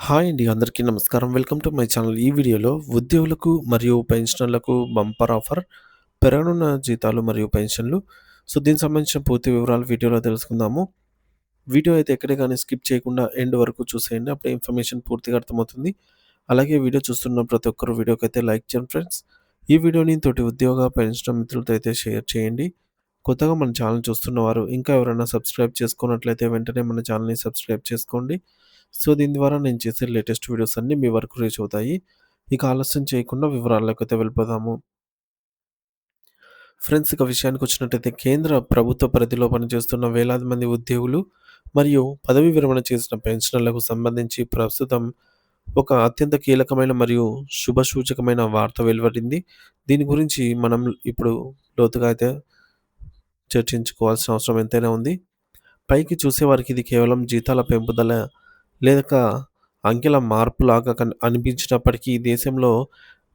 Hi అండి. అందరికీ నమస్కారం. Welcome to my channel. ఈ వీడియోలో ఉద్యోగులకు మరియు పెన్షనర్లకు బంపర్ ఆఫర్, పెరగనున్న జీతాలు మరియు పెన్షన్లు. దీనికి సంబంధించిన పూర్తి వివరాలు వీడియోలో తెలుసుకుందాము. వీడియో అయితే ఎక్కడే గాని స్కిప్ చేయకుండా ఎండ్ వరకు చూసేయండి. అప్పుడే ఇన్ఫర్మేషన్ పూర్తిగా అర్థమవుతుంది. అలాగే వీడియో చూస్తున్న ప్రతి ఒక్కరు వీడియోకైతే లైక్ చేయండి ఫ్రెండ్స్. ఈ వీడియోని తోటి ఉద్యోగ, పెన్షనర్ మిత్రులతో అయితే షేర్ చేయండి. కొత్తగా మన ఛానల్ చూస్తున్నవారు ఇంకా ఎవరైనా సబ్స్క్రైబ్ చేసుకున్నట్లయితే వెంటనే మన ఛానల్‌ని సబ్స్క్రైబ్ చేసుకోండి. దీని ద్వారా నేను చేసే లేటెస్ట్ వీడియోస్ అన్నీ మీ వరకు రీచ్ అవుతాయి. ఇక ఆలస్యం చేయకుండా వివరాల్లోకైతే వెళ్ళిపోదాము. ఫ్రెండ్స్, ఇక విషయానికొచ్చినట్టయితే కేంద్ర ప్రభుత్వ పరిధిలో పనిచేస్తున్న వేలాది మంది ఉద్యోగులు మరియు పదవీ విరమణ చేసిన పెన్షనర్లకు సంబంధించి ప్రస్తుతం ఒక అత్యంత కీలకమైన మరియు శుభసూచకమైన వార్త వెలువడింది. దీని గురించి మనం ఇప్పుడు లోతుగా అయితే చర్చించుకోవాల్సిన అవసరం ఎంతైనా ఉంది. పైకి చూసేవారికి ఇది కేవలం జీతాల పెంపుదల లేక అంకెల మార్పులాగా అనిపించినప్పటికీ దేశంలో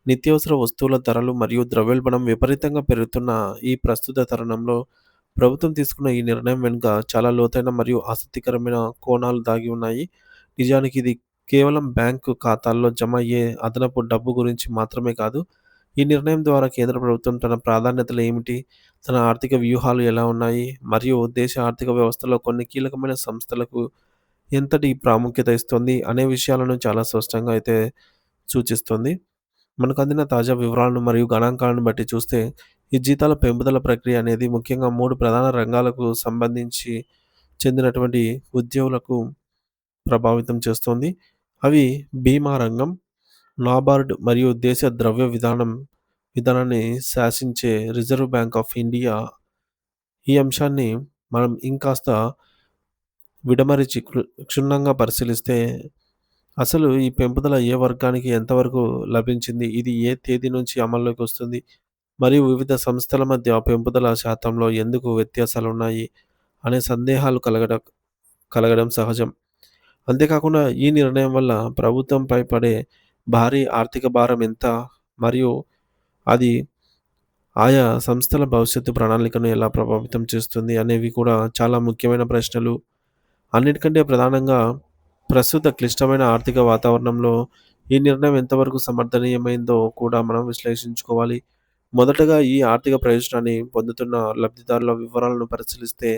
నిత్యావసర వస్తువుల ధరలు మరియు ద్రవ్యోల్బణం విపరీతంగా పెరుగుతున్న ఈ ప్రస్తుత తరుణంలో ప్రభుత్వం తీసుకున్న ఈ నిర్ణయం వెనుక చాలా లోతైన మరియు ఆసక్తికరమైన కోణాలు దాగి ఉన్నాయి. నిజానికి ఇది కేవలం బ్యాంకు ఖాతాల్లో జమ అయ్యే అదనపు డబ్బు గురించి మాత్రమే కాదు. ఈ నిర్ణయం ద్వారా కేంద్ర ప్రభుత్వం తన ప్రాధాన్యతలు ఏమిటి, తన ఆర్థిక వ్యూహాలు ఎలా ఉన్నాయి మరియు దేశ ఆర్థిక వ్యవస్థలో కొన్ని కీలకమైన సంస్థలకు ఎంతటి ప్రాముఖ్యత ఇస్తుంది అనే విషయాలను చాలా స్పష్టంగా అయితే సూచిస్తుంది. మనకు అందిన తాజా వివరాలను మరియు గణాంకాలను బట్టి చూస్తే ఈ జీతాల పెంపుదల ప్రక్రియ అనేది ముఖ్యంగా 3 ప్రధాన రంగాలకు సంబంధించి చెందినటువంటి ఉద్యోగులకు ప్రభావితం చేస్తుంది. అవి బీమా రంగం, నాబార్డ్ మరియు దేశ ద్రవ్య విధానాన్ని శాసించే రిజర్వ్ బ్యాంక్ ఆఫ్ ఇండియా. ఈ అంశాన్ని మనం ఇంకాస్త విడమరిచి క్షుణ్ణంగా పరిశీలిస్తే అసలు ఈ పెంపుదల ఏ వర్గానికి ఎంతవరకు లభించింది? ఇది ఏ తేదీ నుంచి అమల్లోకి వస్తుంది? మరియు వివిధ సంస్థల మధ్య పెంపుదల శాతంలో ఎందుకు వ్యత్యాసాలున్నాయి? అనే సందేహాలు కలగడం సహజం. అంతేకాకుండా ఈ నిర్ణయం వల్ల ప్రభుత్వంపై పడే భారీ ఆర్థిక భారం ఎంత? మరియు అది ఆయా సంస్థల భవిష్యత్తు ప్రణాళికను ఎలా ప్రభావితం చేస్తుంది? అనేవి కూడా చాలా ముఖ్యమైన ప్రశ్నలు. అన్నిటికంటే ప్రధానంగా ప్రస్తుత క్లిష్టమైన ఆర్థిక వాతావరణంలో ఈ నిర్ణయం ఎంతవరకు సమర్థనీయమైందో కూడా మనం విశ్లేషించుకోవాలి. మొదటగా ఈ ఆర్థిక ప్రయోజనాన్ని పొందుతున్న లబ్ధిదారుల వివరాలను పరిశీలిస్తే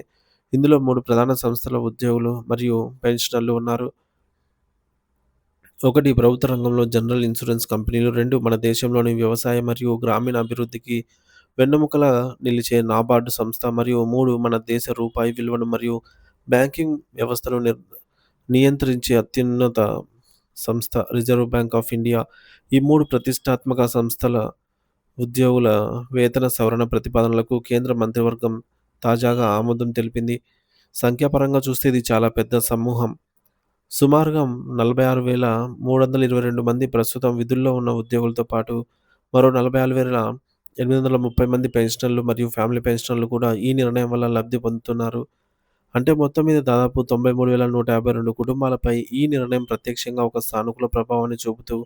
ఇందులో 3 ప్రధాన సంస్థల ఉద్యోగులు మరియు పెన్షనర్లు ఉన్నారు. ఒకటి ప్రభుత్వ రంగంలో జనరల్ ఇన్సూరెన్స్ కంపెనీలు, 2 మన దేశంలోని వ్యవసాయ మరియు గ్రామీణ అభివృద్ధికి వెన్నెముకలా నిలిచే నాబార్డ్ సంస్థ, మరియు 3 మన దేశ రూపాయి విలువను మరియు బ్యాంకింగ్ వ్యవస్థను నియంత్రించే అత్యున్నత సంస్థ రిజర్వ్ బ్యాంక్ ఆఫ్ ఇండియా. ఈ 3 ప్రతిష్టాత్మక సంస్థల ఉద్యోగుల వేతన సవరణ ప్రతిపాదనలకు కేంద్ర మంత్రివర్గం తాజాగా ఆమోదం తెలిపింది. సంఖ్యాపరంగా చూస్తే ఇది చాలా పెద్ద సమూహం. సుమారుగా 46,322 మంది ప్రస్తుతం విధుల్లో ఉన్న ఉద్యోగులతో పాటు మరో 46,830 మంది పెన్షనర్లు మరియు ఫ్యామిలీ పెన్షనర్లు కూడా ఈ నిర్ణయం వల్ల లబ్ధి పొందుతున్నారు. అంటే మొత్తం మీద దాదాపు 93,152 కుటుంబాలపై ఈ నిర్ణయం ప్రత్యక్షంగా ఒక సానుకూల ప్రభావాన్ని చూపుతూ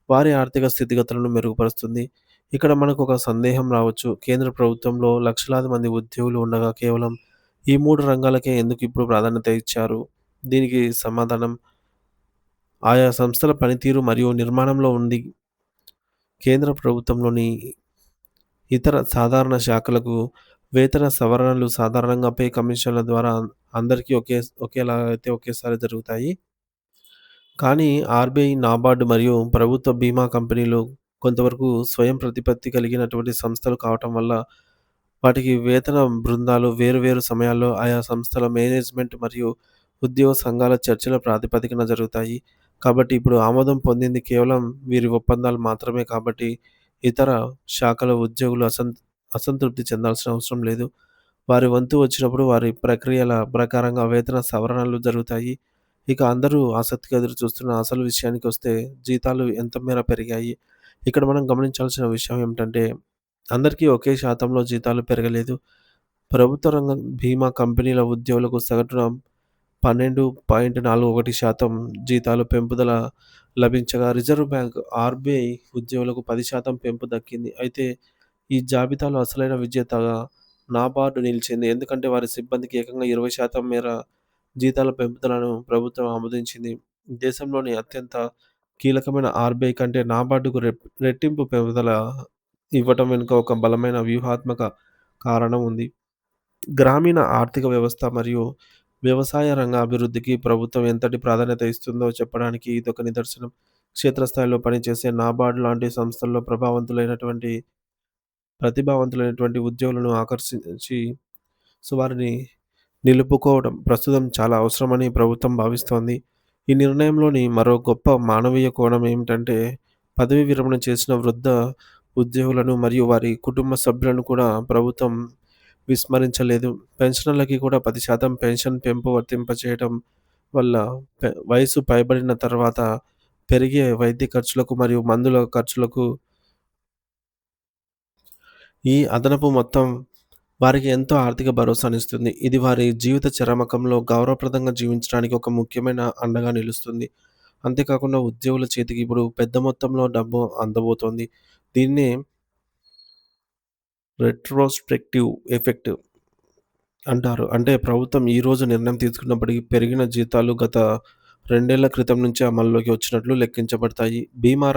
వారి ఆర్థిక స్థితిగతులను మెరుగుపరుస్తుంది. ఇక్కడ మనకు ఒక సందేహం రావచ్చు. కేంద్ర ప్రభుత్వంలో లక్షలాది మంది ఉద్యోగులు ఉండగా కేవలం ఈ 3 రంగాలకే ఎందుకు ఇప్పుడు ప్రాధాన్యత ఇచ్చారు? దీనికి సమాధానం ఆయా సంస్థల పనితీరు మరియు నిర్మాణంలో ఉంది. కేంద్ర ప్రభుత్వంలోని ఇతర సాధారణ శాఖలకు వేతన సవరణలు సాధారణంగా పే కమిషన్ల ద్వారా అందరికీ ఒకేలాగా అయితే ఒకేసారి జరుగుతాయి. కానీ ఆర్‌బీఐ, నాబార్డ్ మరియు ప్రభుత్వ బీమా కంపెనీలు కొంతవరకు స్వయం ప్రతిపత్తి కలిగినటువంటి సంస్థలు కావటం వల్ల వాటికి వేతన బృందాలు వేరు వేరు సమయాల్లో ఆయా సంస్థల మేనేజ్మెంట్ మరియు ఉద్యోగ సంఘాల చర్చల ప్రాతిపదికన జరుగుతాయి. కాబట్టి ఇప్పుడు ఆమోదం పొందింది కేవలం వీరి ఒప్పందాలు మాత్రమే కాబట్టి ఇతర శాఖల ఉద్యోగులు అసంతృప్తి చెందాల్సిన అవసరం లేదు. వారి వంతు వచ్చినప్పుడు వారి ప్రక్రియల ప్రకారంగా వేతన సవరణలు జరుగుతాయి. ఇక అందరూ ఆసక్తిగా ఎదురుచూస్తున్న అసలు విషయానికొస్తే జీతాలు ఎంత మేర పెరిగాయి? ఇక్కడ మనం గమనించాల్సిన విషయం ఏమిటంటే అందరికీ ఒకే శాతంలో జీతాలు పెరగలేదు. ప్రభుత్వ రంగ బీమా కంపెనీల ఉద్యోగులకు సగటున 12.41% జీతాలు పెంపుదల లభించగా రిజర్వ్ బ్యాంక్ ఆర్‌బీఐ ఉద్యోగులకు 10% పెంపు దక్కింది. అయితే ఈ జాబితాలో అసలైన విజేతగా నాబార్డ్ నిలిచింది. ఎందుకంటే వారి సిబ్బందికి ఏకంగా 20% మేర జీతాల పెంపుదలను ప్రభుత్వం ఆమోదించింది. దేశంలోని అత్యంత కీలకమైన ఆర్‌బీఐ కంటే నాబార్డుకు రెట్టింపు పెరుగుదల ఇవ్వటం వెనుక ఒక బలమైన వ్యూహాత్మక కారణం ఉంది. గ్రామీణ ఆర్థిక వ్యవస్థ మరియు వ్యవసాయ రంగ అభివృద్ధికి ప్రభుత్వం ఎంతటి ప్రాధాన్యత ఇస్తుందో చెప్పడానికి ఇదొక నిదర్శనం. క్షేత్రస్థాయిలో పనిచేసే నాబార్డ్ లాంటి సంస్థల్లో ప్రతిభావంతులైనటువంటి ఉద్యోగులను ఆకర్షించి వారిని నిలుపుకోవడం ప్రస్తుతం చాలా అవసరమని ప్రభుత్వం భావిస్తోంది. ఈ నిర్ణయంలోని మరో గొప్ప మానవీయ కోణం ఏమిటంటే, పదవీ విరమణ చేసిన వృద్ధ ఉద్యోగులను మరియు వారి కుటుంబ సభ్యులను కూడా ప్రభుత్వం విస్మరించలేదు. పెన్షనర్లకి కూడా 10% పెన్షన్ పెంపు వర్తింపచేయడం వల్ల వయసు పైబడిన తర్వాత పెరిగే వైద్య ఖర్చులకు మరియు మందుల ఖర్చులకు ఈ అదనపు మొత్తం వారికి ఎంతో ఆర్థిక భరోసానిస్తుంది. ఇది వారి జీవిత చరమకంలో గౌరవప్రదంగా జీవించడానికి ఒక ముఖ్యమైన అండగా నిలుస్తుంది. అంతేకాకుండా ఉద్యోగుల చేతికి ఇప్పుడు పెద్ద మొత్తంలో డబ్బు అందబోతోంది. దీన్నే రెట్రోస్పెక్టివ్ ఎఫెక్ట్ అంటారు. అంటే ప్రభుత్వం ఈరోజు నిర్ణయం తీసుకున్నప్పటికీ పెరిగిన జీతాలు గత 2 ఏళ్ల క్రితం నుంచే అమల్లోకి వచ్చినట్లు లెక్కించబడతాయి. బీమా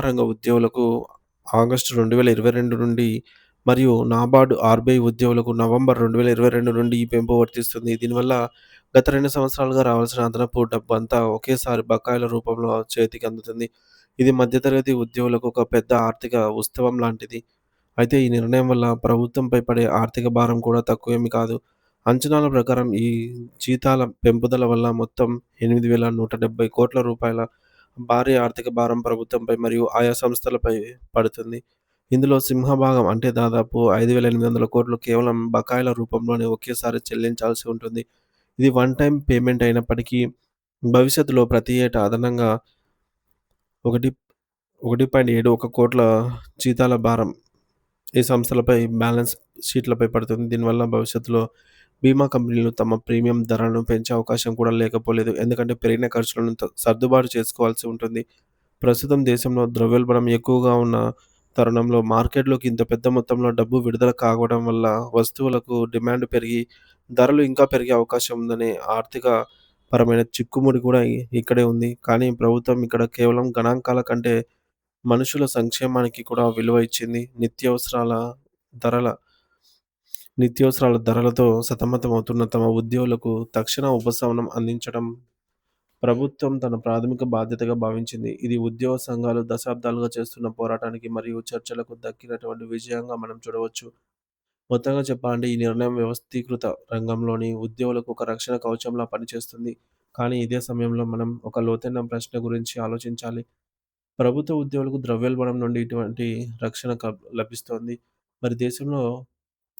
రంగ ఉద్యోగులకు ఆగస్టు 2022 నుండి మరియు నాబార్డ్, ఆర్‌బీఐ ఉద్యోగులకు నవంబర్ 2022 నుండి ఈ పెంపు వర్తిస్తుంది. దీనివల్ల గత 2 సంవత్సరాలుగా రావాల్సిన అదనపు డబ్బు అంతా ఒకేసారి బకాయిల రూపంలో చేతికి అందుతుంది. ఇది మధ్యతరగతి ఉద్యోగులకు ఒక పెద్ద ఆర్థిక ఉత్సవం లాంటిది. అయితే ఈ నిర్ణయం వల్ల ప్రభుత్వంపై పడే ఆర్థిక భారం కూడా తక్కువేమీ కాదు. అంచనాల ప్రకారం ఈ జీతాల పెంపుదల వల్ల మొత్తం రూ. 8,170,00,00,000 భారీ ఆర్థిక భారం ప్రభుత్వంపై మరియు ఆయా సంస్థలపై పడుతుంది. ఇందులో సింహభాగం అంటే దాదాపు 5,800,00,00,000 కేవలం బకాయిల రూపంలోనే ఒకేసారి చెల్లించాల్సి ఉంటుంది. ఇది వన్ టైమ్ పేమెంట్ అయినప్పటికీ భవిష్యత్తులో ప్రతి ఏటా అదనంగా 1.71,00,00,000 జీతాల భారం ఈ సంస్థలపై బ్యాలెన్స్ షీట్లపై పడుతుంది. దీనివల్ల భవిష్యత్తులో బీమా కంపెనీలు తమ ప్రీమియం ధరలను పెంచే అవకాశం కూడా లేకపోలేదు. ఎందుకంటే పెరిగిన ఖర్చులను సర్దుబాటు చేసుకోవాల్సి ఉంటుంది. ప్రస్తుతం దేశంలో ద్రవ్యోల్బణం ఎక్కువగా ఉన్న తరుణంలో మార్కెట్‌లోకి ఇంత పెద్ద మొత్తంలో డబ్బు విడుదల కావడం వల్ల వస్తువులకు డిమాండ్ పెరిగి ధరలు ఇంకా పెరిగే అవకాశం ఉందనే ఆర్థిక పరమైన చిక్కుముడి కూడా ఇక్కడే ఉంది. కానీ ప్రభుత్వం ఇక్కడ కేవలం గణాంకాల కంటే మనుషుల సంక్షేమానికి కూడా విలువ ఇచ్చింది. ధరల నిత్యావసరాల ధరలతో సతమతమవుతున్న తమ ఉద్యోగులకు తక్షణ ఉపశమనం అందించడం ప్రభుత్వం తన ప్రాథమిక బాధ్యతగా భావించింది. ఇది ఉద్యోగ సంఘాలు దశాబ్దాలుగా చేస్తున్న పోరాటానికి మరియు చర్చలకు దక్కినటువంటి విజయంగా మనం చూడవచ్చు. మొత్తంగా చెప్పాలంటే ఈ నిర్ణయం వ్యవస్థీకృత రంగంలోని ఉద్యోగులకు ఒక రక్షణ కవచంలా పనిచేస్తుంది. కానీ ఇదే సమయంలో మనం ఒక లోతైన ప్రశ్న గురించి ఆలోచించాలి. ప్రభుత్వ ఉద్యోగులకు ద్రవ్యోల్బణం నుండి ఇటువంటి రక్షణ లభిస్తోంది. మరి దేశంలో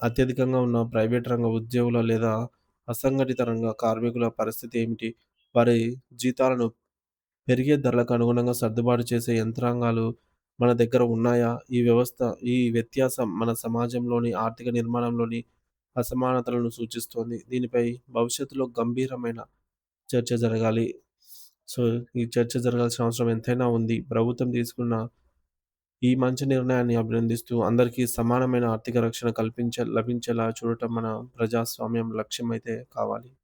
అత్యధికంగా ఉన్న ప్రైవేట్ రంగ ఉద్యోగుల లేదా అసంఘటిత రంగ కార్మికుల పరిస్థితి ఏమిటి? వారి జీతాలను పెరిగే ధరలకు అనుగుణంగా సర్దుబాటు చేసే యంత్రాంగాలు మన దగ్గర ఉన్నాయా? ఈ వ్యత్యాసం మన సమాజంలోని ఆర్థిక నిర్మాణంలోని అసమానతలను సూచిస్తోంది. దీనిపై భవిష్యత్తులో గంభీరమైన చర్చ జరగాలి. సో, ఈ చర్చ జరగాల్సిన అవసరం ఎంతైనా ఉంది. ప్రభుత్వం తీసుకున్న ఈ మంచి నిర్ణయాన్ని అభినందిస్తూ అందరికీ సమానమైన ఆర్థిక రక్షణ లభించేలా చూడటం మన ప్రజాస్వామ్యం లక్ష్యమైతే కావాలి.